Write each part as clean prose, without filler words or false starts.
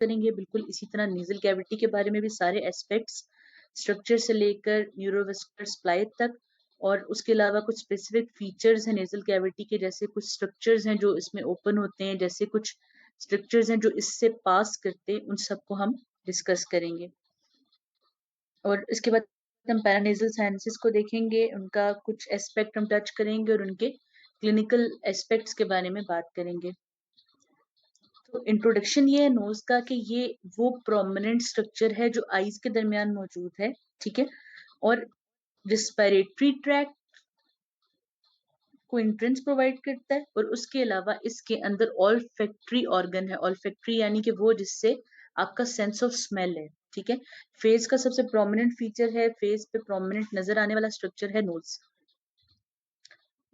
करेंगे। बिल्कुल इसी तरह नेजल कैविटी के बारे में भी सारे एस्पेक्ट्स, स्ट्रक्चर से लेकर न्यूरोवेस्कुलर सप्लाई तक, और उसके अलावा कुछ स्पेसिफिक फीचर्स हैं नेजल कैविटी के, जैसे कुछ स्ट्रक्चर्स हैं जो इसमें ओपन होते हैं, जैसे कुछ स्ट्रक्चर्स हैं जो इससे पास करते हैं, उन सबको हम डिस्कस करेंगे। और इसके बाद हम पैरानेजल साइंसेस को देखेंगे, उनका कुछ एस्पेक्ट हम टच करेंगे और उनके क्लिनिकल एस्पेक्ट्स के बारे में बात करेंगे। तो इंट्रोडक्शन ये है नोज का कि ये वो प्रोमिनेंट स्ट्रक्चर है जो आईज के दरमियान मौजूद है, ठीक है, और रिस्पिरेटरी ट्रैक्ट को एंट्रेंस प्रोवाइड करता है, और उसके अलावा इसके अंदर ऑल्फैक्टरी ऑर्गन है। ऑल्फैक्टरी यानी कि वो जिससे आपका सेंस ऑफ स्मेल है, ठीक है। फेस का सबसे प्रोमिनेंट फीचर है, फेस पे प्रोमिनेंट नजर आने वाला स्ट्रक्चर है नोज।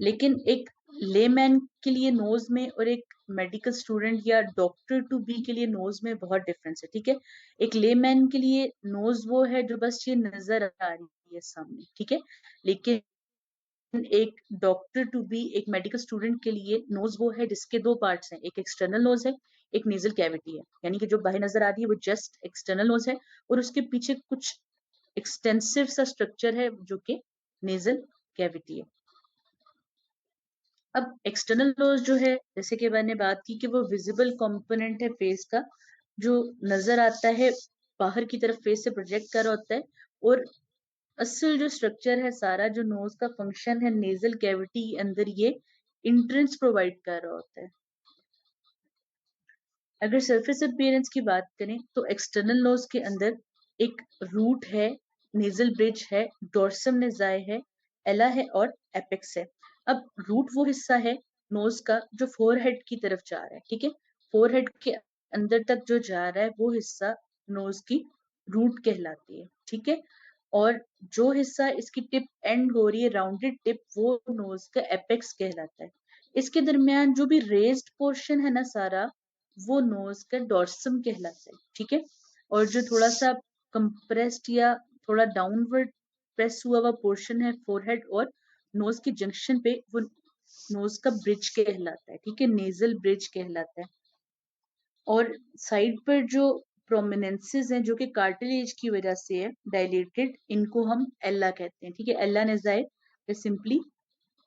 लेकिन एक लेमैन के लिए नोज में और एक मेडिकल स्टूडेंट या डॉक्टर टू बी के लिए नोज में बहुत डिफरेंस है, ठीक है। एक लेमैन के लिए नोज वो है जो बस ये नजर आ रही है सामने, ठीक है। लेकिन एक डॉक्टर टू बी, एक मेडिकल स्टूडेंट के लिए नोज वो है जिसके दो पार्ट्स हैं, एक एक्सटर्नल नोज है, एक नेजल कैविटी है। यानी कि जो बाहर नजर आ रही है वो जस्ट एक्सटर्नल नोज है, और उसके पीछे कुछ एक्सटेंसिव सा स्ट्रक्चर है जो कि नेजल कैविटी है। अब एक्सटर्नल नोज जो है, जैसे कि मैंने बात की कि वो विजिबल कंपोनेंट है फेस का, जो नजर आता है बाहर की तरफ, फेस से प्रोजेक्ट कर रहा होता है। और असल जो स्ट्रक्चर है सारा, जो नोज का फंक्शन है नेजल कैविटी के अंदर, ये इंट्रेंस प्रोवाइड कर रहा होता है। अगर सरफेस अपीयरेंस की बात करें तो एक्सटर्नल नोज के अंदर एक रूट है, नेजल ब्रिज है, डोर्सम नेजाए है, एला है और एपेक्स है। अब रूट वो हिस्सा है नोज का जो फोरहेड की तरफ जा रहा है, ठीक है। फोरहेड के अंदर तक जो जा रहा है वो हिस्सा नोज की रूट कहलाती है, ठीक है। और जो हिस्सा इसकी टिप एंड हो रही है, राउंडेड टिप, वो नोज का एपेक्स कहलाता है। इसके दरमियान जो भी रेज्ड पोर्शन है ना सारा, वो नोज का डॉर्सम कहलाता है, ठीक है। और जो थोड़ा सा कंप्रेस्ड या थोड़ा डाउनवर्ड प्रेस हुआ हुआ पोर्शन है फोरहेड और नोज के जंक्शन पे, वो नोज का ब्रिज कहलाता है, ठीक है, नेजल ब्रिज कहलाता है। और साइड पर जो प्रोमिनेंसेस हैं जो कि कार्टिलेज की वजह से है डायलेटेड, इनको हम एल्ला कहते हैं, ठीक है। एल्ला नेजाए या सिंपली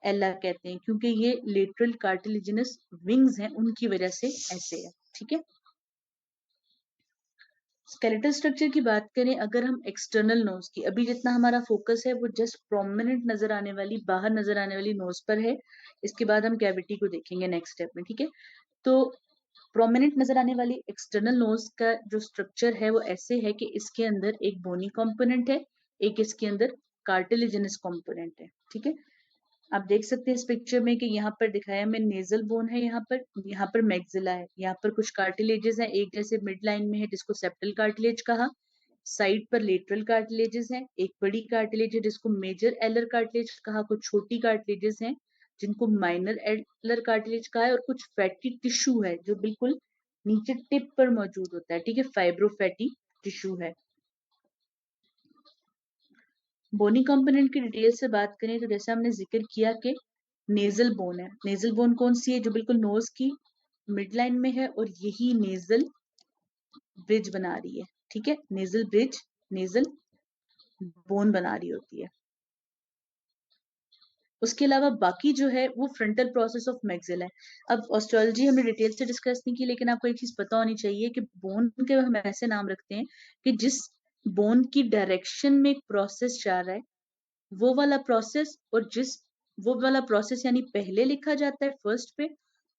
एल्ला कहते हैं, क्योंकि ये लेटरल कार्टिलेजिनस विंग्स हैं उनकी वजह से ऐसे है, ठीक है। स्केलेटल स्ट्रक्चर की बात करें अगर हम एक्सटर्नल नोज की, अभी जितना हमारा फोकस है वो जस्ट प्रोमिनेंट नजर आने वाली, बाहर नजर आने वाली नोज पर है। इसके बाद हम कैविटी को देखेंगे नेक्स्ट स्टेप में, ठीक है। तो प्रोमिनेंट नजर आने वाली एक्सटर्नल नोज का जो स्ट्रक्चर है वो ऐसे है कि इसके अंदर एक बोनी कंपोनेंट है, एक इसके अंदर कार्टिलेजिनस कंपोनेंट है, ठीक है। आप देख सकते हैं इस पिक्चर में कि यहाँ पर दिखाया में नेजल बोन है, यहाँ पर मैक्सिला है, यहाँ पर कुछ कार्टिलेजेस हैं, एक जैसे मिड लाइन में है जिसको सेप्टल कार्टिलेज कहा, साइड पर लेटरल कार्टिलेजेस हैं, एक बड़ी कार्टिलेज है जिसको मेजर एलर कार्टिलेज कहा, कुछ छोटी कार्टिलेजेस हैं जिनको माइनर एलर कार्टिलेज कहा है, और कुछ फैटी टिश्यू है जो बिल्कुल नीचे टिप पर मौजूद होता है, ठीक है, फाइब्रोफैटी टिश्यू है। बोनी कंपोनेंट की डिटेल से बात करें तो जैसे हमने जिक्र किया कि नेजल बोन है, नेजल बोन कौन सी है, जो बिल्कुल नोज की मिड लाइन में है, और यही नेजल ब्रिज बना रही है, ठीक है, नेजल ब्रिज, नेजल बोन बना रही होती है। उसके अलावा बाकी जो है वो फ्रंटल प्रोसेस ऑफ मैक्सिला है। अब ऑस्टियोलॉजी हमने डिटेल से डिस्कस नहीं की, लेकिन आपको एक चीज पता होनी चाहिए कि बोन के हम ऐसे नाम रखते हैं कि जिस बोन की डायरेक्शन में एक प्रोसेस जा रहा है वो वाला प्रोसेस, और जिस वो वाला प्रोसेस यानी पहले लिखा जाता है फर्स्ट पे,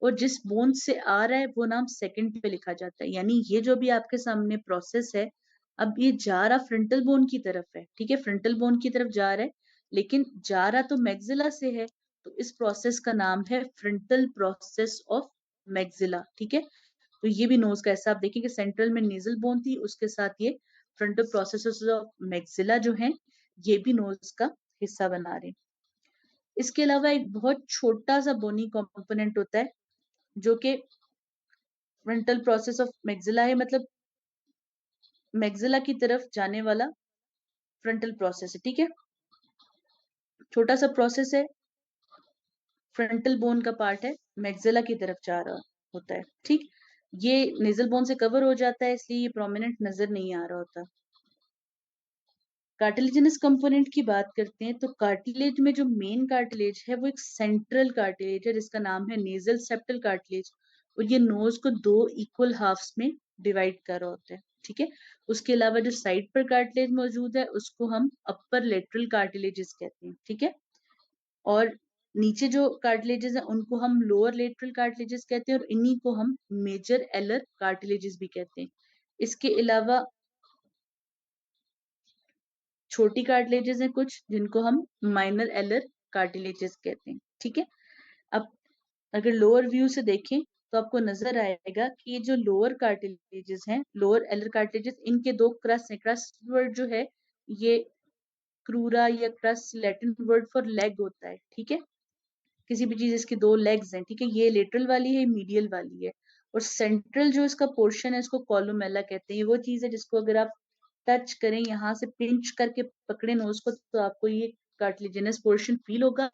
और जिस बोन से आ रहा है वो नाम सेकंड पे लिखा जाता है। यानी ये जो भी आपके सामने प्रोसेस है, अब ये जा रहा फ्रंटल बोन की तरफ है, ठीक है, फ्रंटल बोन की तरफ जा रहा है, लेकिन जा रहा तो मैक्सिला से है, तो इस प्रोसेस का नाम है फ्रंटल प्रोसेस ऑफ मैक्सिला, ठीक है। तो ये भी नोज का ऐसा आप देखिए कि सेंट्रल में नेजल बोन थी, उसके साथ ये फ्रंटल प्रोसेस ऑफ मैक्सिला जो है ये भी नोज का हिस्सा बना रहे हैं। इसके अलावा एक बहुत छोटा सा बोनी कंपोनेंट होता है जो कि फ्रंटल प्रोसेस ऑफ मैक्सिला है, मतलब मैक्सिला की तरफ जाने वाला फ्रंटल प्रोसेस है, ठीक है। छोटा सा प्रोसेस है, फ्रंटल बोन का पार्ट है, मैक्सिला की तरफ जा रहा होता है, ठीक। ये नेजल बोन से कवर हो जाता है, इसलिए ये प्रोमिनेंट नजर नहीं आ रहा होता। कार्टिलेजिनस कंपोनेंट की बात करते हैं तो कार्टिलेज में जो मेन कार्टिलेज है वो एक सेंट्रल कार्टिलेज है जिसका नाम है नेजल सेप्टल कार्टिलेज, और ये नोज को दो इक्वल हाफ्स में डिवाइड कर रहा होता है, ठीक है। उसके अलावा जो साइड पर कार्टिलेज मौजूद है उसको हम अपर लेटरल कार्टिलेजेस कहते हैं, ठीक है। और नीचे जो कार्टिलेजेस हैं उनको हम लोअर लेटरल कार्टिलेजेस कहते हैं, और इन्हीं को हम मेजर एलर कार्टिलेजेस भी कहते हैं। इसके अलावा छोटी कार्टिलेजेस हैं कुछ जिनको हम माइनर एलर कार्टिलेजेस कहते हैं, ठीक है। अब अगर लोअर व्यू से देखें तो आपको नजर आएगा कि ये जो लोअर कार्टिलेजेस हैं, लोअर एलर कार्टिलेजेस, इनके दो क्रस्ट हैं। क्रस्ट वर्ड जो है ये क्रूरा या crust Latin word for leg होता है, ठीक है। किसी भी चीज इसकी दो लेग्स हैं, ठीक है। ये लेटरल वाली है, मीडियल वाली है। और सेंट्रल जो इसका पोर्शन है इसको कॉलुमेला कहते हैं। ये वो चीज है जिसको अगर आप टच करें, यहाँ से पिंच करके पकड़े नोज को, तो आपको ये कार्टिलेजिनस पोर्शन फील होगा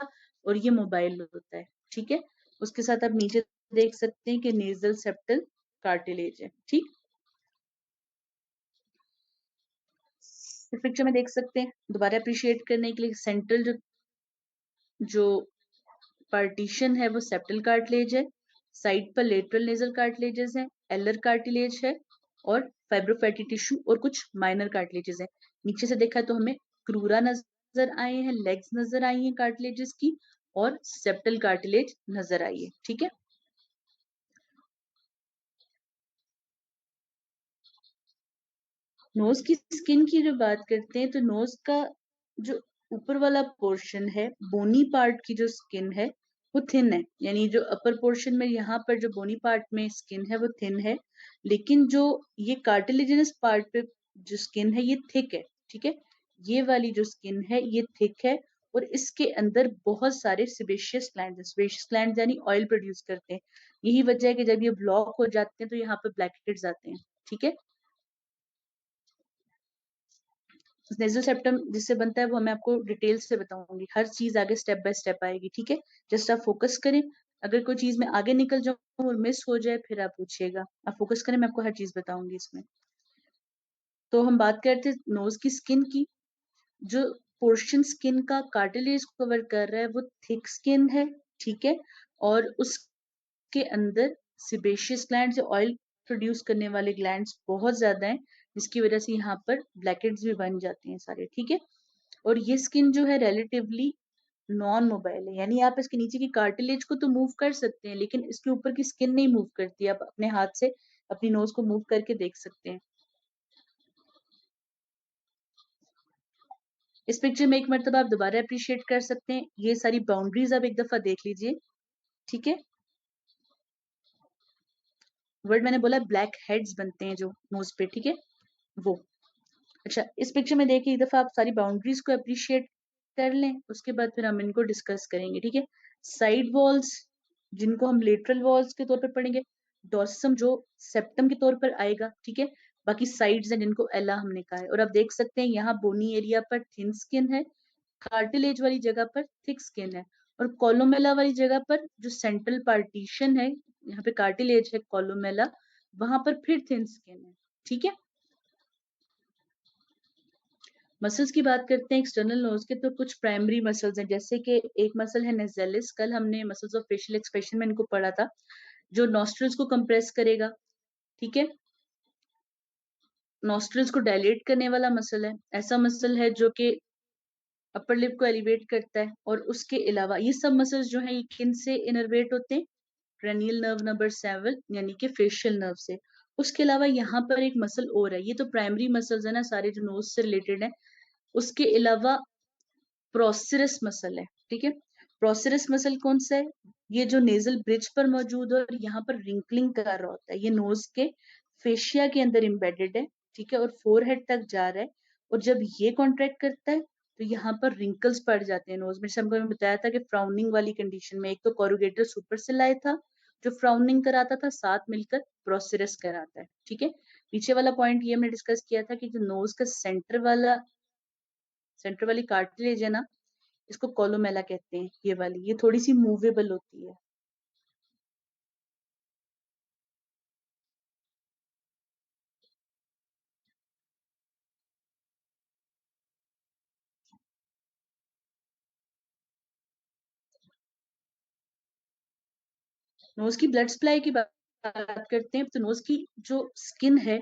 और ये मोबाइल होता है, ठीक है। उसके साथ आप नीचे देख सकते हैं कि नेजल सेप्टल कार्टिलेज है, ठीक। इस पिक्चर में देख सकते हैं, दोबारा अप्रिशिएट करने के लिए, सेंट्रल जो जो पार्टीशन है वो सेप्टल कार्टिलेज है, साइड पर लेटरल नेजल कार्टिलेजेस है, एलर कार्टिलेज है, और फाइब्रोफैटी टिश्यू और कुछ माइनर कार्टिलेजेस है। नीचे से देखा तो हमें क्रूरा नजर आए हैं, लेग्स नजर आई हैं कार्टिलेजेस की, और सेप्टल कार्टिलेज नजर आई है, ठीक है। नोज की स्किन की जो बात करते हैं तो नोज का जो ऊपर वाला पोर्शन है, बोनी पार्ट की जो स्किन है वो थिन है, यानी जो अपर पोर्शन में यहाँ पर जो बोनी पार्ट में स्किन है वो थिन है, लेकिन जो ये कार्टिलेजिनस पार्ट पे जो स्किन है ये थिक है, ठीक है। ये वाली जो स्किन है ये थिक है, और इसके अंदर बहुत सारे सिबेशियस ग्लैंड है। सिबेशियस ग्लैंड यानी ऑयल प्रोड्यूस करते हैं। यही वजह है कि जब ये ब्लॉक हो जाते हैं तो यहाँ पर ब्लैकहेड्स आते हैं, ठीक है। नेजल सेप्टम जिससे बनता है वो मैं आपको डिटेल से बताऊंगी, हर चीज आगे स्टेप बाय स्टेप आएगी, ठीक है। जस्ट आप फोकस करें, अगर कोई चीज में आगे निकल जाऊं और मिस हो जाए फिर आप पूछिएगा। आप फोकस करें, मैं आपको हर चीज बताऊंगी इसमें। तो हम बात करते हैं नोज की स्किन की। जो पोर्शन स्किन का कार्टिलेज कवर कर रहा है वो थिक स्किन है, ठीक है। और उसके अंदर सिबेशियस ग्लैंड, ऑयल प्रोड्यूस करने वाले ग्लैंड्स बहुत ज्यादा हैं, जिसकी वजह से यहाँ पर ब्लैकेट्स भी बन जाते हैं सारे, ठीक है। और ये स्किन जो है रिलेटिवली नॉन मोबाइल है, यानी आप इसके नीचे की कार्टिलेज को तो मूव कर सकते हैं लेकिन इसके ऊपर की स्किन नहीं मूव करती। आप अपने हाथ से अपनी नोज को मूव करके देख सकते हैं। इस पिक्चर में एक मर्तबा आप दोबारा अप्रिशिएट कर सकते हैं, ये सारी बाउंड्रीज आप एक दफा देख लीजिए, ठीक है। वर्ड मैंने बोला ब्लैक हेड्स बनते हैं जो नोज पे, ठीक है, वो। अच्छा, इस पिक्चर में देखिए एक दफा आप सारी बाउंड्रीज को अप्रिशिएट कर लें, उसके बाद फिर हम इनको डिस्कस करेंगे, ठीक है। साइड वॉल्स जिनको हम लेटरल वॉल्स के तौर पर पढ़ेंगे, डॉर्सम जो सेप्टम के तौर पर आएगा, ठीक है। बाकी साइड्स हैं जिनको एला हमने कहा है, और आप देख सकते हैं यहाँ बोनी एरिया पर थिन स्किन है, कार्टिलेज वाली जगह पर थिक स्किन है, और कोलोमेला वाली जगह पर जो सेंट्रल पार्टीशन है, यहाँ पे कार्टिलेज है कोलोमेला, वहां पर फिर थिन स्किन है, ठीक है। मसल्स की बात करते हैं एक्सटर्नल नोज के, तो कुछ प्राइमरी मसल्स हैं, जैसे कि एक मसल है नेजेलिस, कल हमने मसल्स ऑफ फेशियल एक्सप्रेशन में इनको पढ़ा था, जो नॉस्ट्रल्स को कंप्रेस करेगा, ठीक है। नॉस्ट्रल्स को डायलेट करने वाला मसल है, ऐसा मसल है जो कि अपर लिप को एलिवेट करता है। और उसके अलावा ये सब मसल्स जो है ये किन से इनर्वेट होते हैं, क्रेनियल नर्व नंबर 7 यानी कि फेशियल नर्व से। उसके अलावा यहाँ पर एक मसल और है, ये तो प्राइमरी मसल्स है ना सारे जो नोज से रिलेटेड है। उसके अलावा प्रोसिरस मसल है, ठीक है। प्रोसिरस मसल कौन सा है, ये जो नेजल ब्रिज पर मौजूद है और यहाँ पर रिंकलिंग कर रहा होता है, ये नोज के फेशिया के अंदर एम्बेडेड है, ठीक है, और फोरहेड तक जा रहा है। और जब ये कॉन्ट्रैक्ट करता है तो यहाँ पर रिंकल्स पड़ जाते हैं नोज में, जैसे हमको बताया था कि फ्राउनिंग वाली कंडीशन में एक तो कोरुगेटर सुपरसिलाई था जो फ्राउनिंग कराता था, साथ मिलकर प्रोसिरस कराता है, ठीक है। पीछे वाला पॉइंट ये हमने डिस्कस किया था कि जो नोज का सेंटर वाली कार्टिलेज है ना, इसको कोलोमेला कहते हैं, ये वाली, ये थोड़ी सी मूवेबल होती है। नोज की ब्लड सप्लाई की बात करते हैं, तो नोज की जो स्किन है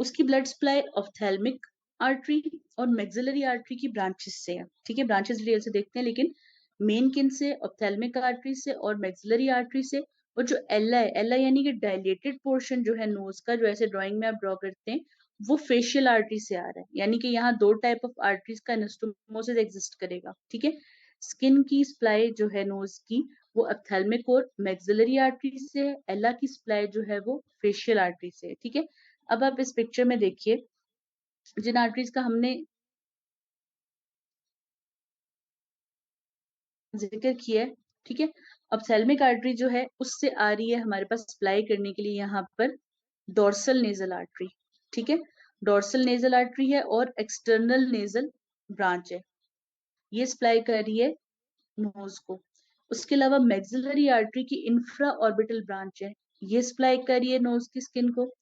उसकी ब्लड सप्लाई ऑप्थेल्मिक आर्टरी और मैक्सिलरी आर्टरी की ब्रांचेस से है। ठीक है, ब्रांचेस डिटेल से देखते हैं, लेकिन मेन किन से, ऑप्थेल्मिक आर्टरी से और मैक्सिलरी आर्टरी से। और जो एला है, एला यानी कि डायलेटेड पोर्शन जो है नोज का, जो ऐसे ड्राइंग में आप ड्रॉ करते हैं, वो फेशियल आर्टरी से आ रहा है। यानी कि यहाँ दो टाइप ऑफ आर्टरीज का एनास्टोमोसिस एग्जिस्ट करेगा। ठीक है, स्किन की सप्लाई जो है नोज की, वो ऑप्थेल्मिक और मैक्सिलरी आर्टरी से है। एला की सप्लाई जो है वो फेशियल आर्टरी से है। ठीक है, अब आप इस पिक्चर में देखिए जिन आर्टरीज का हमने जिक्र किया है। ठीक है, ऑप्थेल्मिक आर्टरी जो है उससे आ रही है हमारे पास सप्लाई करने के लिए यहाँ पर डोर्सल नेजल आर्टरी। ठीक है, डोर्सल नेजल आर्टरी है और एक्सटर्नल नेजल ब्रांच है, ये सप्लाई कर रही है नोज को। उसके अलावा मैक्सिलरी आर्टरी की इंफ्रा ऑर्बिटल ब्रांच है, ये सप्लाई कर रही है नोज की स्किन को।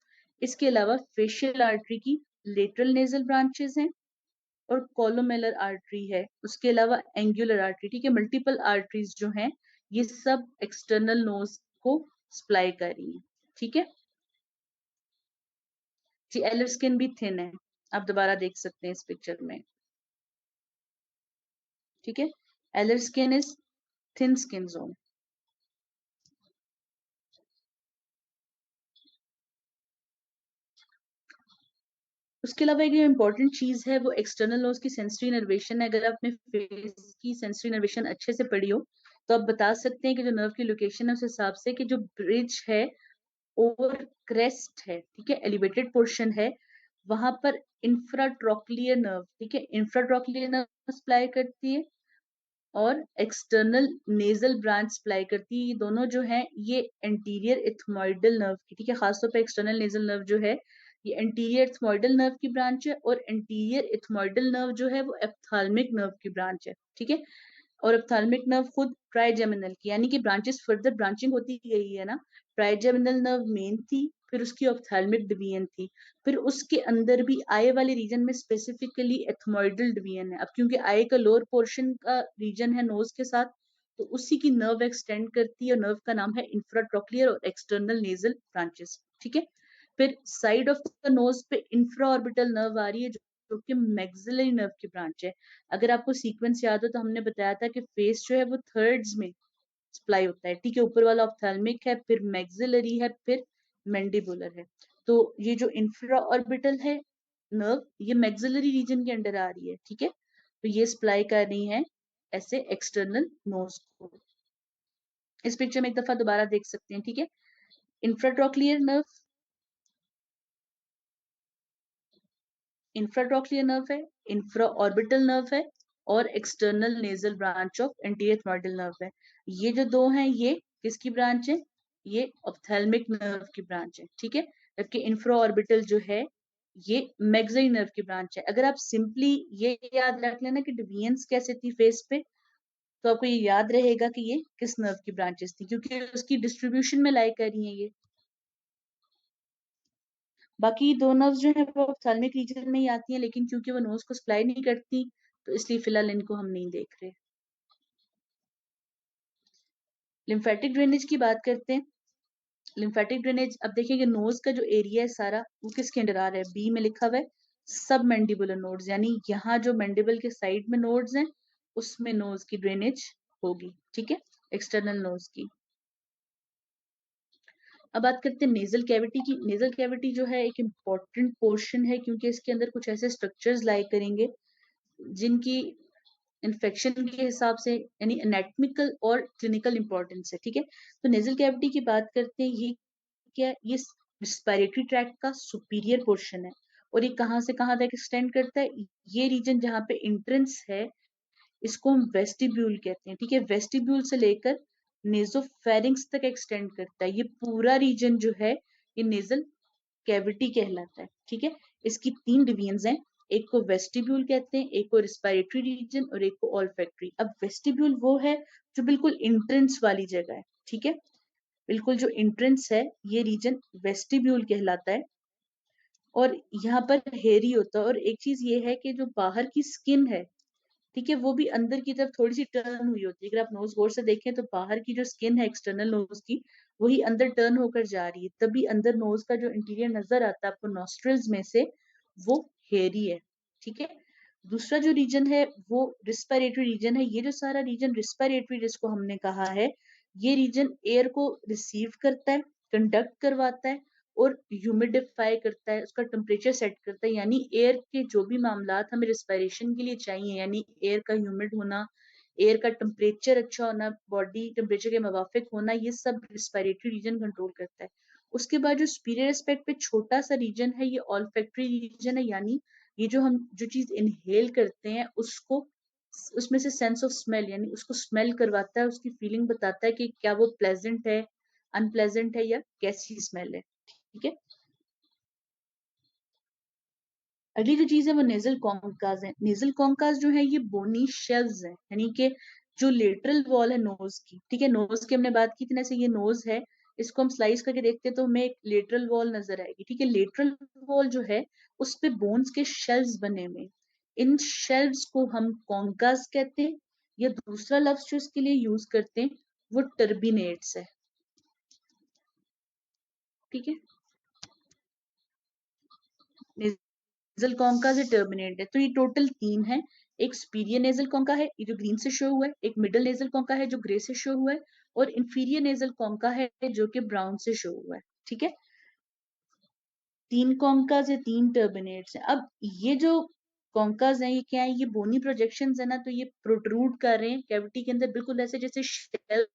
इसके अलावा फेशियल आर्टरी की लेटरल नेजल ब्रांचेस हैं और कोलोमेलर आर्टरी है। उसके अलावा एंगुलर आर्टरी। ठीक है, मल्टीपल आर्टरीज जो हैं ये सब एक्सटर्नल नोज को सप्लाई कर रही हैं। ठीक है जी, एलर स्किन भी थिन है, आप दोबारा देख सकते हैं इस पिक्चर में। ठीक है, alar skin is thin skin zone. उसके अलावा एक जो इम्पोर्टेंट चीज है वो एक्सटर्नल नोज की सेंसरी इनर्वेशन है। अगर आपने फेस की सेंसरी इनर्वेशन अच्छे से पढ़ी हो तो आप बता सकते हैं कि जो नर्व की लोकेशन है उस हिसाब से कि जो ब्रिज है ओवर क्रेस्ट है, ठीक है, एलिवेटेड पोर्शन है, वहां पर इंफ्राट्रॉक्लियर नर्व, ठीक है, इंफ्राट्रॉक्लियर नर्व सप्लाई करती है और एक्सटर्नल नेजल ब्रांच सप्लाई करती है। ये दोनों जो है ये एंटीरियर इथमोइडल नर्व की, ठीक है, खासतौर पर एक्सटर्नल नेजल नर्व जो है ये एंटीरियर इथमोइडल नर्व की ब्रांच है और एंटीरियर इथमोइडल नर्व जो है वो एप्थाल्मिक नर्व की ब्रांच है। ठीक है, और ऑप्थाल्मिक नर्व खुद ट्राइजेमिनल की, यानी कि ब्रांचेस फर्दर ब्रांचिंग होती गई है ना। ट्राइजेमिनल नर्व मेन थी, फिर उसकी ऑप्थाल्मिक डिवीजन थी, फिर उसके अंदर भी आई वाले रीजन में स्पेसिफिकली एथमोइडल डिवीजन है। अब क्योंकि आई का लोअर पोर्शन का रीजन है नोज के साथ, तो उसी की नर्व एक्सटेंड करती है और नर्व का नाम है इंफ्राट्रोक्लियर और एक्सटर्नल नेजल ब्रांचेस। ठीक है, फिर साइड ऑफ द नोज पे इंफ्रा ऑर्बिटल नर्व आ रही है जो कि मैक्सिलरी नर्व की ब्रांच है। अगर आपको सीक्वेंस याद हो तो हमने बताया था कि फेस जो है वो थर्ड्स में सप्लाई होता है। ठीक है, ऊपर वाला ऑप्थेल्मिक है, फिर मैक्सिलरी है, फिर मैंडिबुलर है। तो ये जो इंफ्रा ऑर्बिटल है नर्व, ये मैक्सिलरी रीजन के अंडर आ रही है। ठीक है, तो ये सप्लाई कर रही है ऐसे एक्सटर्नल नोज को। इस पिक्चर में एक दफा दोबारा देख सकते हैं। ठीक है, इंफ्राट्रॉक्लियर नर्व, इंफ्राट्रॉक्लियर नर्व है, इंफ्रा ऑर्बिटल नर्व है और external nasal branch of anterior ethmoidal nerve है। ये जो दो हैं ये किसकी ब्रांच है, ये ऑप्थेल्मिक नर्व की ब्रांच है। ठीक है, जबकि इंफ्रा ऑर्बिटल जो है ये मैक्सिलरी नर्व की ब्रांच है। अगर आप सिंपली ये याद रख लेना कि डिवीजन्स कैसे थी फेस पे, तो आपको ये याद रहेगा कि ये किस नर्व की ब्रांचेस थी, क्योंकि उसकी डिस्ट्रीब्यूशन में लाई कर रही है ये। बाकी दो नर्व्स जो है वो ऑप्थेल्मिक रीजन में ही आती हैं, लेकिन क्योंकि वो नोज को सप्लाई नहीं करती तो इसलिए फिलहाल इनको हम नहीं देख रहे। लिम्फेटिक ड्रेनेज की बात करते हैं। लिम्फेटिक ड्रेनेज, अब देखिए नोज का जो एरिया है सारा वो किसके अंडर आ रहा है, बी में लिखा हुआ है सब मैंडिबुलर नोड्स, यानी यहाँ जो मैंडिबल के साइड में नोड्स हैं उसमें नोज की ड्रेनेज होगी। ठीक है, एक्सटर्नल नोज की। अब बात करते हैं नेजल कैविटी की। नेजल कैविटी जो है एक इम्पॉर्टेंट पोर्शन है क्योंकि इसके अंदर कुछ ऐसे स्ट्रक्चर्स लाई करेंगे जिनकी इन्फेक्शन के हिसाब से यानी एनाटॉमिकल और क्लिनिकल इंपॉर्टेंस है। ठीक है, तो नेजल कैविटी की बात करते हैं, ये क्या है, ये रिस्पिरेटरी ट्रैक्ट का सुपीरियर पोर्शन है और ये कहाँ से कहाँ तक एक्सटेंड करता है, ये रीजन जहाँ पे एंट्रेंस है इसको हम वेस्टिब्यूल कहते हैं। ठीक है, वेस्टिब्यूल से लेकर नेजोफेरिंक्स तक एक्सटेंड करता है। ये पूरा रीजन जो है ये नेजल कैविटी कहलाता है। ठीक है, इसकी तीन डिवीजन हैं, एक को वेस्टिब्यूल कहते हैं, एक को रिस्पिरेटरी रीजन और एक को ऑल्फैक्टरी। अब वेस्टिब्यूल वो है जो बिल्कुल इंट्रेंस वाली जगह है। ठीक है, बिल्कुल जो इंट्रेंस है ये रीजन वेस्टिब्यूल कहलाता है और यहाँ पर हेरी होता है। और एक चीज ये है कि जो बाहर की स्किन है ठीक है, वो भी अंदर की तरफ थोड़ी सी टर्न हुई होती है। अगर आप नोज गौर से देखें तो बाहर की जो स्किन है एक्सटर्नल नोज की, वही अंदर टर्न होकर जा रही है, तभी अंदर नोज का जो इंटीरियर नजर आता है आपको नॉस्ट्रल्स में से, वो हेरी है। ठीक है, दूसरा जो रीजन है वो रिस्पिरेटरी रीजन है। ये जो सारा रीजन रिस्पिरेटरी जिसको हमने कहा है, ये रीजन एयर को रिसीव करता है, कंडक्ट करवाता है और ह्यूमिडिफाई करता है, उसका टेम्परेचर सेट करता है। यानी एयर के जो भी मामलात हमें रिस्पिरेशन के लिए चाहिए, यानी एयर का ह्यूमिड होना, एयर का टेम्परेचर अच्छा होना, बॉडी टेम्परेचर के मुवाफिक होना, ये सब रिस्पिरेटरी रीजन कंट्रोल करता है। उसके बाद जो सुपीरियर एस्पेक्ट पे छोटा सा रीजन है, ये ऑल्फैक्टरी रीजन है। यानी ये जो हम जो चीज इनहेल करते हैं उसको, उसमें से सेंस ऑफ स्मेल, यानी उसको स्मेल करवाता है, उसकी फीलिंग बताता है कि क्या वो प्लेजेंट है, अनप्लेजेंट है, या कैसी स्मेल है। ठीक है, अगली जो चीज है वो नेजल कॉन्काज है। नेजल कॉन्काज जो है ये बोनी शेल्स है, यानी कि जो लेटरल वॉल है नोज की, ठीक है, नोज की हमने बात की थी ना, से ये नोज है, इसको हम स्लाइस करके देखते हैं तो हमें एक लेटरल वॉल नजर आएगी। ठीक है, लेटरल वॉल जो है उस पे बोन्स के शेल्स बने हुए हैं। इन शेल्स को हम कॉन्काज कहते हैं, या दूसरा लफ्ज जो इसके लिए यूज करते हैं वो टर्बिनेट्स है। ठीक है, नेजल कॉन्का से टर्मिनेट है, तो ये टोटल तीन है। एक सुपीरियर नेजल कॉन्का है, ये जो ग्रीन से शो हुआ है, एक मिडल नेजल कॉन्का है जो ग्रे से शो हुआ है, और इंफीरियर नेजल कॉन्का है जो कि ब्राउन से शो हुआ है। ठीक है, तीन कॉन्काज है, तीन टर्मिनेट्स है। अब ये जो कॉन्काज है ये क्या है, ये बोनी प्रोजेक्शन है ना, तो ये प्रोट्रूड कर रहे हैं कैविटी के अंदर, बिल्कुल ऐसे जैसे शेल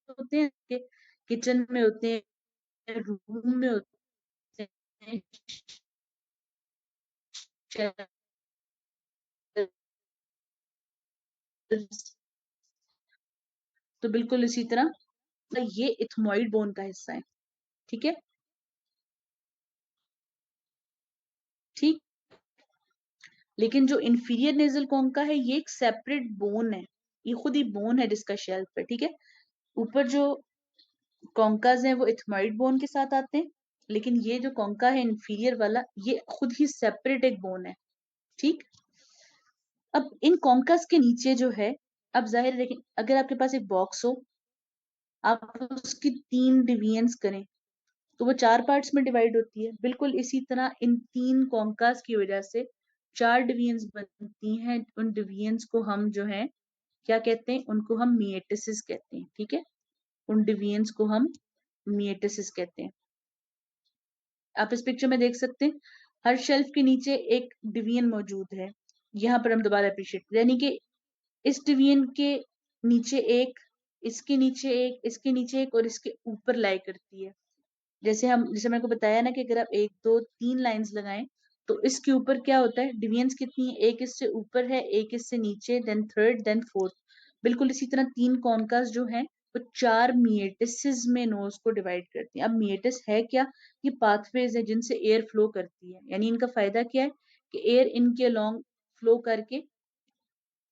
होते हैं कि किचन में होते हैं, रूम में होते हैं, तो बिल्कुल इसी तरह ये इथमॉइड बोन का हिस्सा है। ठीक है, ठीक, लेकिन जो इंफीरियर नेजल कॉन्का है ये एक सेपरेट बोन है, ये खुद ही बोन है जिसका शेल्फ है। ठीक है, ऊपर जो कॉन्काज हैं वो इथमॉइड बोन के साथ आते हैं, लेकिन ये जो कॉन्का है इंफीरियर वाला, ये खुद ही सेपरेट एक बोन है। ठीक, अब इन कॉन्कास के नीचे जो है, अब जाहिर है, लेकिन अगर आपके पास एक बॉक्स हो, आप उसकी तीन डिवीजन्स करें तो वो चार पार्ट्स में डिवाइड होती है। बिल्कुल इसी तरह इन तीन कॉन्कास की वजह से चार डिवीजन्स बनती हैं। उन डिवीजन्स को हम जो है क्या कहते हैं, उनको हम मिएटिसिस कहते हैं। ठीक है, उन डिवीजन्स को हम मिएटिसिस कहते हैं। आप इस पिक्चर में देख सकते हैं हर शेल्फ के नीचे एक डिवीजन मौजूद है। यहाँ पर हम दोबारा अप्रिशिएट, यानी कि इस डिवीजन के नीचे एक, इसके नीचे एक, इसके नीचे एक, और इसके ऊपर लाई करती है। जैसे मैंने को बताया ना कि अगर आप एक दो तीन लाइंस लगाएं तो इसके ऊपर क्या होता है, डिविजन्स कितनी है, एक इससे ऊपर है, एक इससे नीचे, देन थर्ड, देन फोर्थ। बिल्कुल इसी तरह तीन कॉन्कास जो हैं वो चार मिएटिसेस में नोज को डिवाइड करती हैं। अब मिएटिस है क्या, ये पाथवेज है जिनसे एयर फ्लो करती है। यानी इनका फायदा क्या है कि एयर इनके लॉन्ग फ्लो करके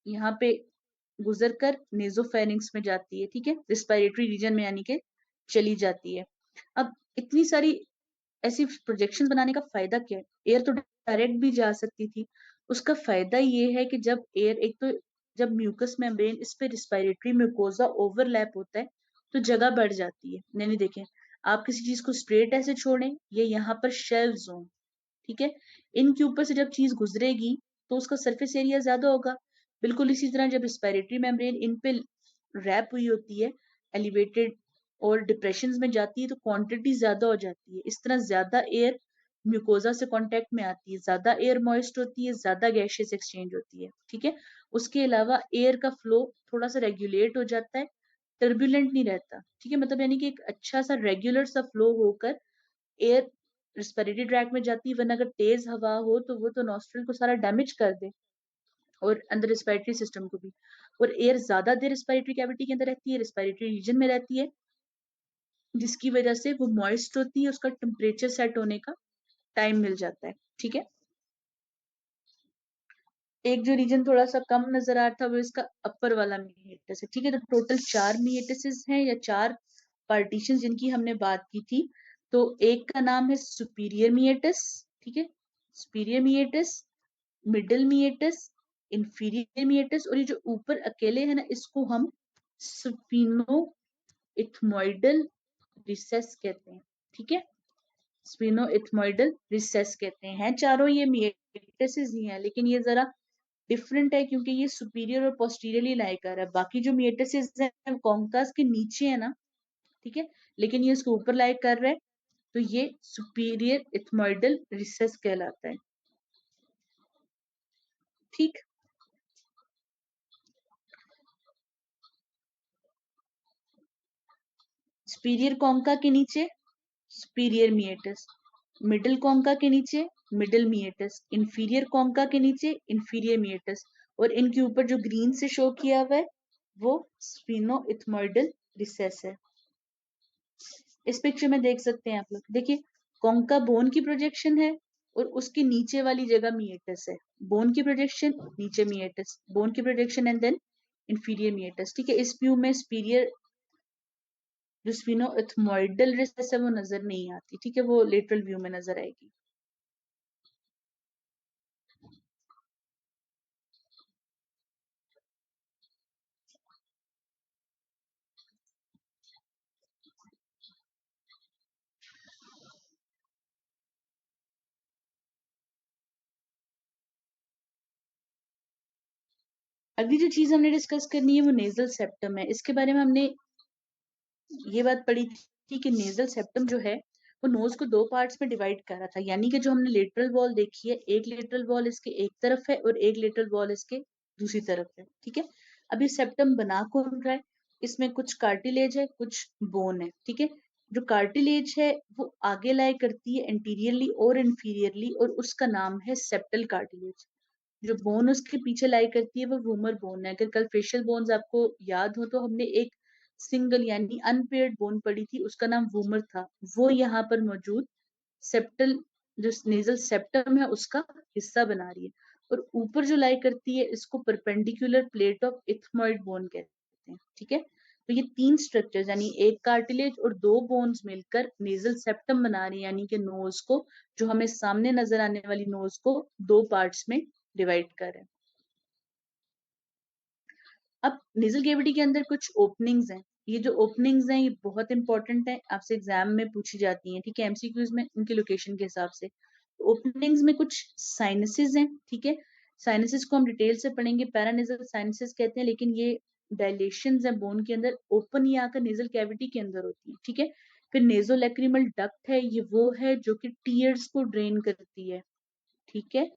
यहाँ पे गुजर कर नेजोफेरिंग्स में जाती है। ठीक है, रिस्पिरेटरी रीजन में यानी कि चली जाती है। अब इतनी सारी ऐसी प्रोजेक्शंस बनाने का फायदा क्या है, एयर तो डायरेक्ट भी जा सकती थी। उसका फायदा ये है कि जब एयर, एक तो जब म्यूकस मेम्ब्रेन इस पे रिस्पिरेटरी म्यूकोजा ओवरलैप होता है तो जगह बढ़ जाती है। यानी देखें, आप किसी चीज को स्ट्रेट ऐसे छोड़ें, ये यहाँ पर शेल्व्स हों, ठीक है, इनके ऊपर से जब चीज गुजरेगी तो उसका सरफेस एरिया ज्यादा होगा। बिल्कुल इसी तरह जब रिस्पिरेटरी मेम्ब्रेन इन पे रैप हुई होती है, एलिवेटेड और डिप्रेशन में जाती है तो क्वांटिटी ज्यादा हो जाती है। इस तरह ज्यादा एयर म्यूकोजा से कांटेक्ट में आती है, ज्यादा एयर मॉइस्ट होती है, ज्यादा गैसेस एक्सचेंज होती है। ठीक है, उसके अलावा एयर का फ्लो थोड़ा सा रेगुलेट हो जाता है, टर्बुलेंट नहीं रहता। ठीक है, मतलब यानी कि एक अच्छा सा रेगुलर सा फ्लो होकर एयर रिस्पिरेटरी ट्रैक में जाती है, वरना अगर तेज हवा हो तो वो तो नॉस्ट्रल को सारा डैमेज कर दे और अंदर रिस्पिरेटरी सिस्टम को भी। और एयर ज्यादा देर रिस्पिरेटरी कैविटी के अंदर रहती है, रिस्पिरेटरी रीजन में रहती है, जिसकी वजह से वो मॉइस्ट होती है, उसका टेम्परेचर सेट होने का टाइम मिल जाता है। ठीक है, एक जो रीजन थोड़ा सा कम नजर आ रहा था वो इसका अपर वाला मीएटिस है। ठीक है, तो टोटल चार मीएटिस हैं या चार पार्टीशन जिनकी हमने बात की थी। तो एक का नाम है सुपीरियर मीएटिस, ठीक है, सुपीरियर मीएटिस, मिडिल मीएटिस, इंफीरियर मीएटस, और ये जो ऊपर अकेले है ना, इसको हम स्पिनो इथमोइडल रिसेस कहते हैं। ठीक है, स्पिनो इथमोइडल रिसेस कहते हैं। चारों ये मीएटसेस ही हैं, लेकिन ये जरा डिफरेंट है क्योंकि ये सुपीरियर और पोस्टीरियरली लाई कर रहा है। बाकी जो मीएटसेस है कॉन्कास के नीचे है ना, ठीक है, लेकिन ये इसके ऊपर लाई कर रहा है, तो ये सुपीरियर इथमोइडल रिसेस कहलाता है। ठीक, सुपीरियर कॉन्का के नीचे सुपीरियर मीएटस, मिडिल कॉन्का के नीचे मिडिल मीएटस, इंफीरियर कॉन्का के नीचे इंफीरियर मीएटस, और इनके ऊपर जो ग्रीन से शो किया हुआ है वो स्पिनो इथमोइडल रिसेस है। इस पिक्चर में देख सकते हैं आप लोग, देखिए कॉन्का बोन की प्रोजेक्शन है और उसके नीचे वाली जगह मीएटस है। बोन की प्रोजेक्शन, नीचे मीएटस, बोन की प्रोजेक्शन एंड देन इंफीरियर मीएटस। ठीक है, इस व्यू में सुपीरियर जो स्पिनोइथमोइडल रिसेस है वो नजर नहीं आती। ठीक है, वो लेटरल व्यू में नजर आएगी। अगली जो चीज हमने डिस्कस करनी है वो नेजल सेप्टम है। इसके बारे में हमने ये बात पढ़ी थी कि नेजल सेप्टम जो है वो नोज को दो पार्ट्स में डिवाइड कर रहा था, यानी कि जो हमने लेटरल वॉल देखी है, एक लेटरल वॉल इसके एक तरफ है और एक लेटरल वॉल इसके दूसरी तरफ है। ठीक है, अभी सेप्टम बना कौन रहा है, इसमें कुछ कार्टिलेज है, कुछ बोन है। ठीक है, जो कार्टिलेज है वो आगे लाई करती है एंटीरियरली और इंफीरियरली, और उसका नाम है सेप्टल कार्टिलेज। जो बोन उसके पीछे लाई करती है वो वूमर बोन है। अगर कल फेशियल बोन्स आपको याद हो तो हमने एक सिंगल यानी अनपेयर्ड बोन पढ़ी थी, उसका नाम वूमर था। वो यहाँ पर मौजूद सेप्टल जो नेजल सेप्टम है उसका हिस्सा बना रही है, और ऊपर जो लाई करती है इसको perpendicular plate of ethmoid bone कहते हैं। ठीक है, तो ये तीन स्ट्रक्चर्स यानी एक कार्टिलेज और दो बोन्स मिलकर नेजल सेप्टम बना रही है, यानी कि नोज को, जो हमें सामने नजर आने वाली नोज को दो पार्ट्स में डिवाइड करें। अब नेजल केविटी के अंदर कुछ ओपनिंग्स हैं। ये जो ओपनिंग्स हैं ये बहुत इंपॉर्टेंट है, आपसे एग्जाम में पूछी जाती हैं। ठीक है, एमसीक्यूज में उनकी लोकेशन के हिसाब से। ओपनिंग्स में कुछ साइनसेस हैं। ठीक है, साइनसेस को हम डिटेल से पढ़ेंगे, पैरानेजल साइनसेस कहते हैं, लेकिन ये डायलेशन है बोन के अंदर, ओपन ही आकर नेजल कैविटी के अंदर होती है। ठीक है, फिर नेजोलैक्रिमल डक्ट है, ये वो है जो कि टीयर्स को ड्रेन करती है। ठीक है,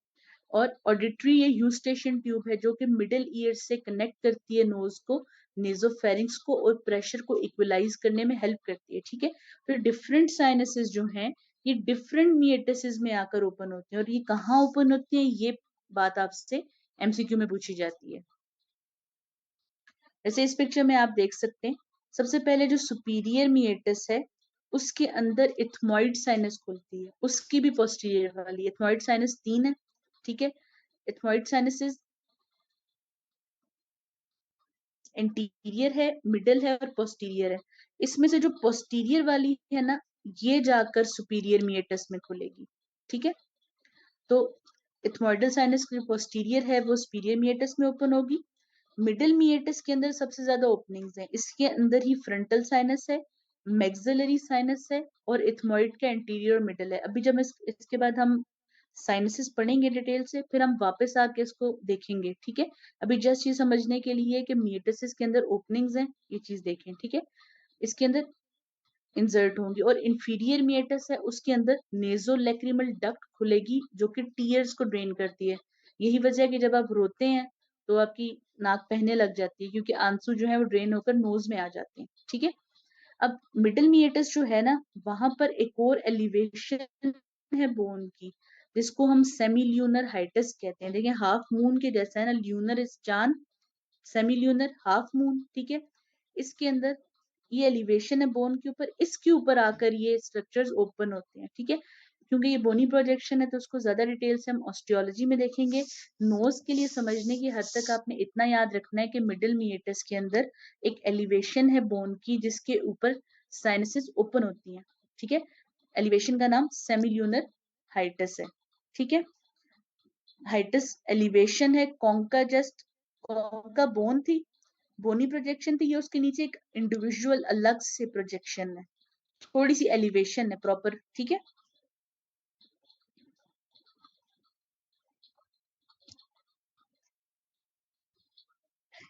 और ऑडिटरी ये यूस्टेशन ट्यूब है जो कि मिडिल ईयर से कनेक्ट करती है नोज को नेजोफेरिंक्स को, और प्रेशर को इक्वलाइज करने में हेल्प करती है। ठीक है, फिर डिफरेंट साइनसेस जो हैं ये डिफरेंट मिएटिस में आकर ओपन होते हैं, और ये कहाँ ओपन होती हैं ये बात आपसे एमसीक्यू में पूछी जाती है। जैसे इस पिक्चर में आप देख सकते हैं, सबसे पहले जो सुपीरियर मिएटिस है उसके अंदर इथमॉइड साइनस खुलती है, उसकी भी पोस्टीरियर वाली। इथमॉइड साइनस तीन है। ठीक है, इथमॉइड साइनसेस इंटीरियर है, मिडल है और पोस्टीरियर है। इसमें से जो पोस्टीरियर वाली है ना, ये जाकर सुपीरियर मिएटस में खुलेगी। ठीक है, तो इथमोइडल साइनस जो पोस्टीरियर है वो सुपीरियर मिएटस में ओपन होगी। मिडिल मिएटस के अंदर सबसे ज्यादा ओपनिंग्स हैं, इसके अंदर ही फ्रंटल साइनस है, मैक्सिलरी साइनस है, और इथमोइड का एंटीरियर मिडल है। अभी जब इसके बाद हम साइनसेस पढ़ेंगे डिटेल से, फिर हम वापस आके इसको देखेंगे। ठीक है, अभी जस्ट ये समझने के लिए कि मिएटसिस के अंदर ओपनिंग्स हैं, ये चीज देखें। ठीक है, इसके अंदर इंसर्ट होंगी, और इंफीरियर मिएटस है उसके अंदर नेजोलैक्रिमल डक्ट खुलेगी जो कि टीयर्स को ड्रेन करती है। यही वजह है कि जब आप रोते हैं तो आपकी नाक बहने लग जाती है, क्योंकि आंसू जो है वो ड्रेन होकर नोज में आ जाते हैं। ठीक है, अब मिडिल मिएटस जो है ना, वहां पर एक और एलिवेशन है बोन की, जिसको हम सेमी ल्यूनर हाइटस कहते हैं। देखिए हाफ मून के जैसा है ना, ल्यूनर इज चांद, सेमी ल्यूनर हाफ मून। ठीक है, इसके अंदर ये एलिवेशन है बोन के ऊपर, इसके ऊपर आकर ये स्ट्रक्चर्स ओपन होते हैं। ठीक है, क्योंकि ये बोनी प्रोजेक्शन है तो उसको ज्यादा डिटेल से हम ऑस्टियोलॉजी में देखेंगे। नोज के लिए समझने की हद तक आपने इतना याद रखना है कि मिडिल मिएटस के अंदर एक एलिवेशन है बोन की जिसके ऊपर साइनसेस ओपन होती हैं। ठीक है, एलिवेशन का नाम सेमी ल्यूनर हाइटस है। ठीक है, हाइटस एलिवेशन है, कॉन्का जस्ट कॉन्का बोन थी, बोनी प्रोजेक्शन थी, ये उसके नीचे एक इंडिविजुअल अलग से प्रोजेक्शन है, थोड़ी सी एलिवेशन है प्रॉपर, ठीक है।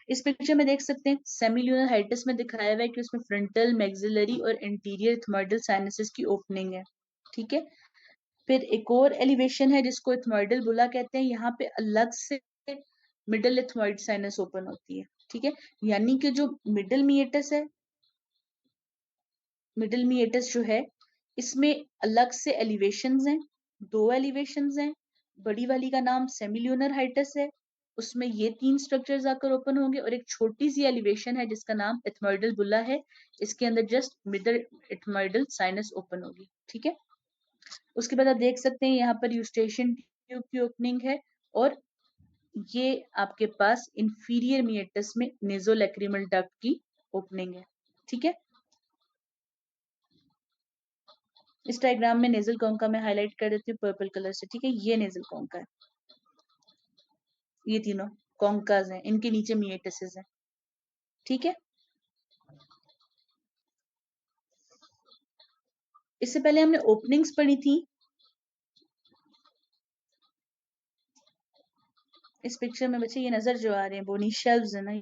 इस पिक्चर में देख सकते हैं सेमिल्यूनर हाइटस में दिखाया हुआ है कि उसमें फ्रंटल, मैक्सिलरी और इंटीरियर इथमॉइडल साइनसेस की ओपनिंग है, ठीक है। फिर एक और एलिवेशन है जिसको इथमॉइडल बुला कहते हैं, यहाँ पे अलग से मिडल इथमॉइड साइनस ओपन होती है, ठीक है। यानी कि जो मिडल मीएटस है, मिडल मीएटस जो है इसमें अलग से एलिवेशंस हैं, दो एलिवेशंस हैं। बड़ी वाली का नाम सेमिल्यूनर हाइटस है, उसमें ये तीन स्ट्रक्चर्स आकर ओपन होंगे, और एक छोटी सी एलिवेशन है जिसका नाम एथमॉइडल बुला है, इसके अंदर just middle ethmoidal sinus open होगी, ठीक है। उसके बाद आप देख सकते हैं यहाँ पर यूस्टेशियन ट्यूब की ओपनिंग है, और ये आपके पास इंफीरियर मीएटस में नेजोलैक्रिमल डक्ट की ओपनिंग है, ठीक है। इस डायग्राम में नेजल कॉन्का में हाईलाइट कर देती हूँ पर्पल कलर से, ठीक है। ये नेजल कॉन्का है, ये तीनों कॉन्काज हैं, इनके नीचे मिएटसेस हैं, ठीक है। इससे पहले हमने ओपनिंग्स पढ़ी थी, इस पिक्चर में बच्चे ये नजर जो आ रहे हैं बोनी शेल्व्स है ना,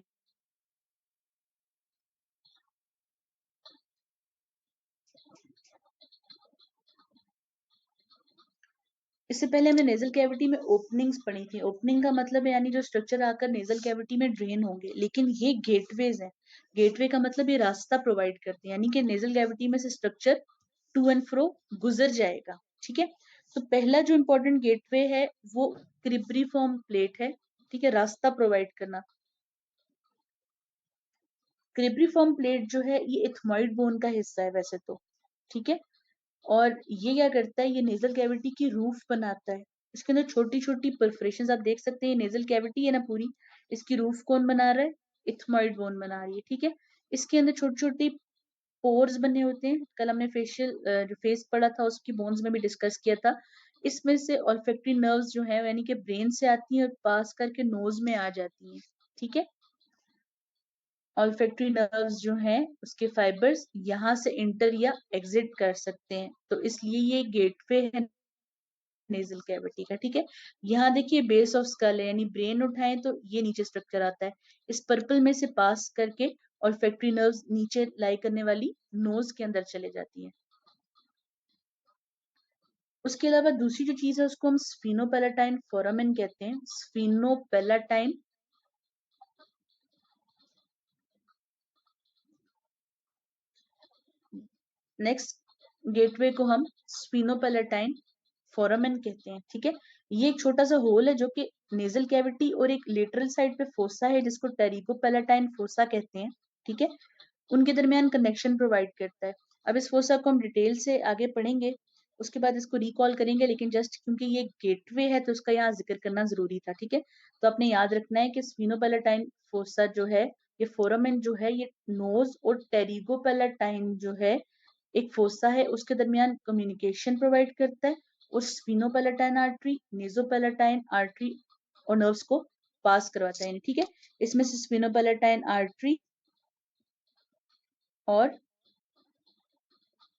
इससे पहले हमने नेजल कैविटी में ओपनिंग्स पढ़ी थी। ओपनिंग का मतलब है यानी जो स्ट्रक्चर आकर नेजल कैविटी में ड्रेन होंगे, लेकिन ये गेटवेज हैं। गेटवे का मतलब ये रास्ता प्रोवाइड करते हैं, यानी कि नेजल कैविटी में से स्ट्रक्चर टू एंड फ्रो गुजर जाएगा, ठीक है। तो पहला जो इंपॉर्टेंट गेटवे है वो क्रिब्रीफॉर्म प्लेट है, ठीक है, रास्ता प्रोवाइड करना। क्रिब्रीफॉर्म प्लेट जो है ये इथमॉइड बोन का हिस्सा है वैसे तो, ठीक है। और ये क्या करता है, ये नेजल कैविटी की रूफ बनाता है। इसके अंदर छोटी छोटी परफोरेशन आप देख सकते हैं, नेजल कैविटी है ना पूरी, इसकी रूफ कौन बना रहा है, इथमॉइड बोन बना रही है, ठीक है। इसके अंदर छोटी छोटी पोर्स बने होते हैं, कल हमने फेशियल जो फेस पढ़ा था उसकी बोन्स में भी डिस्कस किया था। इसमें से ऑल्फैक्टरी नर्व्स जो है यानी कि ब्रेन से आती हैं और पास करके नोज में आ जाती हैं, ठीक है। ऑल्फैक्टरी नर्व्स जो हैं उसके फाइबर्स यहाँ से इंटर या एग्जिट कर सकते हैं, तो इसलिए ये गेटवे है नेजल कैविटी का, ठीक है। यहाँ देखिए बेस ऑफ स्कल है, यानी ब्रेन उठाएं तो ये नीचे स्ट्रक्चर आता है, इस पर्पल में से पास करके ऑल्फैक्टरी नर्व्स नीचे लाई करने वाली नोज के अंदर चले जाती है। उसके अलावा दूसरी जो चीज है उसको हम स्फीनोपेलेटाइन फोरामेन कहते हैं, स्फीनोपेलेटाइन। नेक्स्ट गेटवे को हम स्फीनोपेलेटाइन फोरामेन कहते हैं, ठीक है। ये एक छोटा सा होल है जो कि नेजल कैविटी और एक लेटरल साइड पे फोसा है जिसको टेरिकोपेलेटाइन फोसा कहते हैं, ठीक है, उनके दरमियान कनेक्शन प्रोवाइड करता है। अब इस फोसा को हम डिटेल से आगे पढ़ेंगे, उसके बाद इसको रिकॉल करेंगे, लेकिन जस्ट क्योंकि ये गेटवे है तो उसका यहाँ जिक्र करना जरूरी था, ठीक है। तो आपने याद रखना है कि स्फीनोपेलेटाइन फोसा जो है, ये फोरामेन जो है ये नोज और टेरिकोपेलेटाइन जो है एक फोसा है उसके दरमियान कम्युनिकेशन प्रोवाइड करता है, और स्फीनोपेलेटाइन आर्टरी, नेजोपेलेटाइन आर्टरी और नर्व्स को पास करवाता है, ठीक है। इसमें से स्फीनोपेलेटाइन आर्टरी और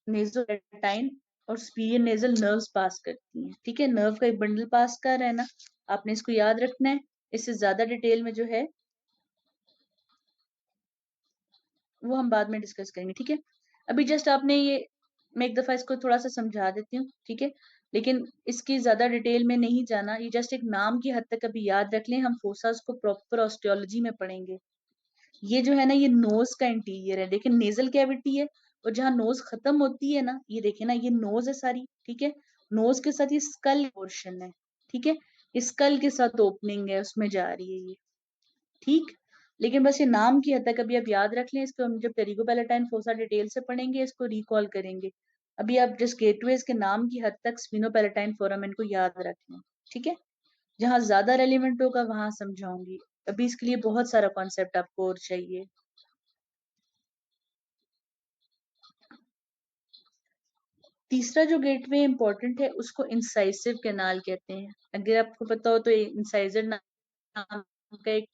नेजोपेलेटाइन और सुपीरियर नेजल नर्व्स पास करती हैं, ठीक है। नर्व का एक बंडल पास कर रहा है ना, आपने इसको याद रखना है। इससे ज्यादा डिटेल में जो है वो हम बाद में डिस्कस करेंगे, ठीक है। अभी जस्ट आपने ये, मैं एक दफा इसको थोड़ा सा समझा देती हूँ, ठीक है, लेकिन इसकी ज्यादा डिटेल में नहीं जाना, ये जस्ट एक नाम की हद तक अभी याद रख लें, हम फोसास को प्रॉपर ऑस्टियोलॉजी में पढ़ेंगे। ये जो है ना ये नोज का इंटीरियर है, देखिए नेजल कैविटी है, और जहाँ नोज खत्म होती है ना, ये देखे ना ये नोज है सारी, ठीक है। नोज के साथ ये स्कल पोर्शन है, ठीक है, स्कल के साथ ओपनिंग है उसमें जा रही है ये, ठीक। लेकिन बस ये नाम की हद तक अभी आप याद रख लें, इसको हम जब टेरिकोपेलेटाइन फोसा डिटेल से पढ़ेंगे इसको रिकॉल करेंगे। अभी आप जस्ट गेटवेज के नाम की हद तक स्फीनोपेलेटाइन फोरामेन को याद रख लें, ठीक है। जहां ज्यादा रेलिवेंट होगा वहां समझाऊंगी, अभी इसके लिए बहुत सारा कॉन्सेप्ट आपको और चाहिए। तीसरा जो गेटवे इंपॉर्टेंट है उसको इंसाइसिव कैनाल कहते हैं। अगर आपको पता हो तो इंसाइजर नाम का एक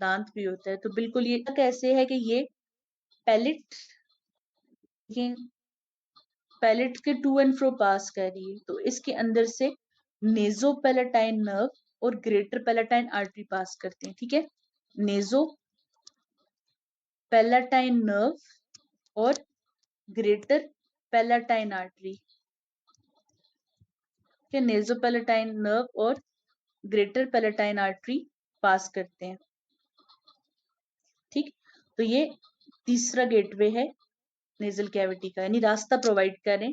दांत भी होता है। तो बिल्कुल ये कैसे है कि ये पैलेट पैलेट के टू एंड फ्रो पास कर रही है, तो इसके अंदर से नेजो पैलेटाइन नर्व और ग्रेटर पैलेटाइन आर्टरी पास करते हैं। ठीक है, नेजो पैलेटाइन नर्व और ग्रेटर पैलेटाइन आर्टरी के नेजो पैलेटाइन नर्व और ग्रेटर पैलेटाइन आर्टरी पास करते हैं। ठीक, तो ये तीसरा गेटवे है नेजल कैविटी का, यानी रास्ता प्रोवाइड करें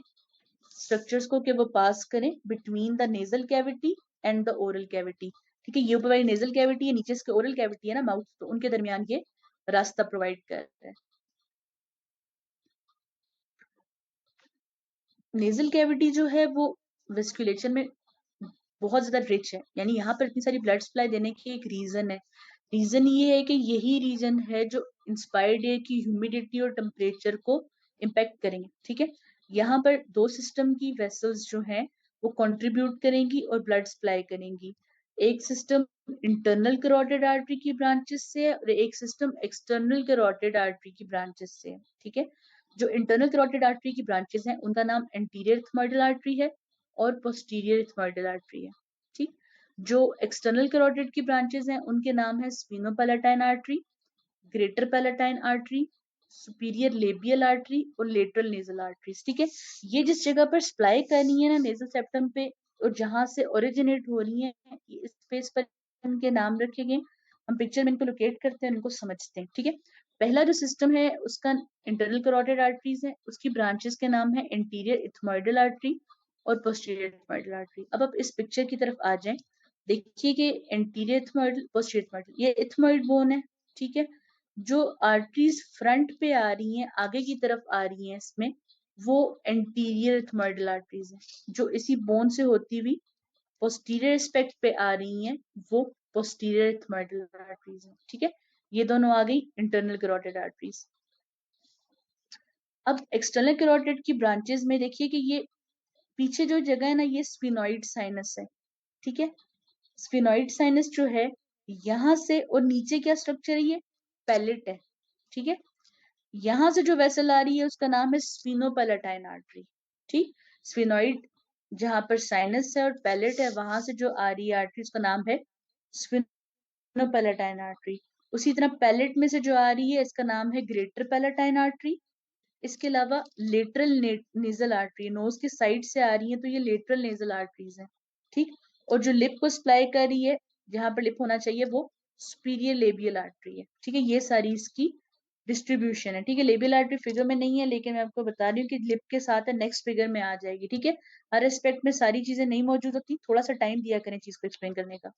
स्ट्रक्चर्स को कि वो पास करें between the nasal cavity and the oral cavity. ठीक है, ये ऊपर वाली नेजल कैविटी है, नीचे इसके ओरल कैविटी है ना माउथ, तो उनके दरमियान ये रास्ता प्रोवाइड कर रहा है। नेजल कैविटी जो है वो वेस्कुलेचर में बहुत ज्यादा रिच है, यानी यहाँ पर इतनी सारी ब्लड सप्लाई देने की एक रीजन है। रीजन ये है कि यही रीजन है जो इंस्पायर्ड है कि ह्यूमिडिटी और टेम्परेचर को इम्पेक्ट करेंगे। ठीक है, यहाँ पर दो सिस्टम की वेसल्स जो हैं वो कंट्रीब्यूट करेंगी और ब्लड सप्लाई करेंगी। एक सिस्टम इंटरनल कैरोटिड आर्टरी की ब्रांचेस से है और एक सिस्टम एक्सटर्नल कैरोटिड आर्टरी की ब्रांचेस से है। ठीक है, जो इंटरनल कैरोटिड आर्टरी की ब्रांचेस हैं उनका नाम एंटीरियर इथमोइडल आर्टरी है और पोस्टीरियर इथमोइडल आर्टरी है। ठीक, जो एक्सटर्नल कैरोटिड की ब्रांचेस हैं उनके नाम है sphenopalatine artery, greater palatine artery, superior labial artery और लेटरल नेजल आर्टरीज। ठीक है, ये जिस जगह पर सप्लाई करनी है ना नेजल सेप्टम पे और जहां से ओरिजिनेट हो रही है, इस स्पेस पर इनके नाम रखे गए। हम पिक्चर में इनको लोकेट करते हैं, इनको समझते हैं। ठीक है, पहला जो सिस्टम है उसका इंटरनल कैरोटिड आर्टरीज है, उसकी ब्रांचेस के नाम है एंटीरियर इथमोइडल आर्टरी और पोस्टीरियर इथमोइडल आर्टरी। अब आप इस पिक्चर की तरफ आ जाएं, देखिए कि एंटीरियर इथमोइडल पोस्टीरियर इथमोइडल ये इथमोइड बोन है। ठीक है, जो आर्टरीज फ्रंट पे आ रही हैं, आगे की तरफ आ रही हैं इसमें, वो एंटीरियर इथमोइडल आर्टरीज हैं। जो इसी बोन से होती हुई पोस्टीरियर एस्पेक्ट पे आ रही हैं वो पोस्टीरियर इथमोइडल आर्टरीज हैं। ठीक है, ये दोनों आ गई इंटरनल कैरोटिड आर्टरीज। अब एक्सटर्नल कैरोटिड की ब्रांचेस में देखिए कि ये पीछे जो जगह है ना, ये स्फिनोइड साइनस है। ठीक है, स्फिनोइड साइनस जो है यहां से, और नीचे क्या स्ट्रक्चर है, ये पैलेट है। ठीक है, यहां से जो वेसल आ रही है उसका नाम है स्फिनोपैलेटाइन आर्टरी। ठीक, स्फिनोइड जहां पर साइनस है और पैलेट है, वहां से जो आ रही है आर्टरी उसका नाम है स्फिनोपैलेटाइन आर्टरी। उसी तरह पैलेट में से जो आ रही है इसका नाम है ग्रेटर पैलेटाइन आर्टरी। इसके अलावा लेटरल नेजल आर्टरी, नोज के साइड से आ रही है तो ये लेटरल नेजल आर्टरीज है। ठीक, और जो लिप को सप्लाई कर रही है, जहां पर लिप होना चाहिए, वो सुपीरियर लेबियल आर्टरी है। ठीक है, ये सारी इसकी डिस्ट्रीब्यूशन है। ठीक है, लेबियल आर्टरी फिगर में नहीं है, लेकिन मैं आपको बता रही हूँ कि लिप के साथ है, नेक्स्ट फिगर में आ जाएगी। ठीक है, हर एस्पेक्ट में सारी चीजें नहीं मौजूद होती, थोड़ा सा टाइम दिया करें चीज को एक्सप्लेन करने का।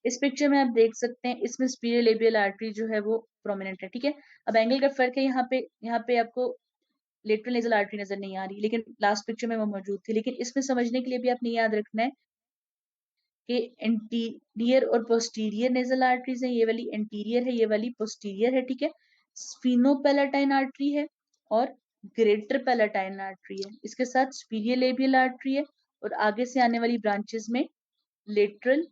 इस पिक्चर में आप देख सकते हैं, इसमें सुपीरियर लेबियल आर्टरी जो है वो प्रोमिनेंट है। ठीक है, अब एंगल का फर्क है, यहाँ पे आपको लेटरल नेजल आर्टरी नजर नहीं आ रही, लेकिन लास्ट पिक्चर में वो मौजूद थी। लेकिन इसमें समझने के लिए भी आपने याद रखना है कि एंटीरियर और पोस्टीरियर नेजल आर्टरीज है, ये वाली एंटीरियर है, ये वाली पोस्टीरियर है। ठीक है, स्फीनोपैलेटाइन आर्टरी है और ग्रेटर पैलेटाइन आर्टरी है, इसके साथ सुपीरियर लेबियल आर्टरी है और आगे से आने वाली ब्रांचेस में लेटरल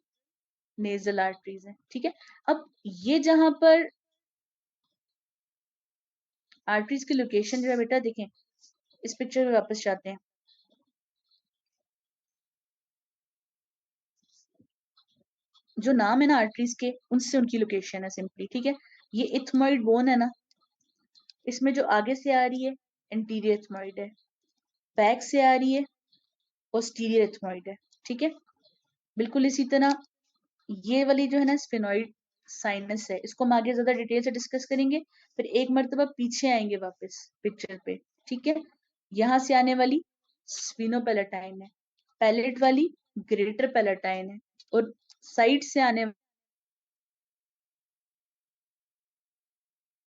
नेजल आर्टरीज है। ठीक है, अब ये जहां पर आर्टरीज की लोकेशन जो है बेटा, देखें इस पिक्चर में वापस जाते हैं। जो नाम है ना आर्टरीज के, उनसे उनकी लोकेशन है सिंपली। ठीक है, ये इथमोइड बोन है ना, इसमें जो आगे से आ रही है एंटीरियर इथमोइड है, बैक से आ रही है पोस्टीरियर इथमोइड है। ठीक है, बिल्कुल इसी तरह ये वाली जो है ना स्फेनॉइड साइनस है, इसको हम आगे ज्यादा डिटेल से डिस्कस करेंगे। फिर एक मर्तबा पीछे आएंगे वापस पिक्चर पे। ठीक है, यहां से आने वाली स्फीनोपैलेटाइन है, पैलेट वाली ग्रेटर पैलेटाइन है और साइड से आने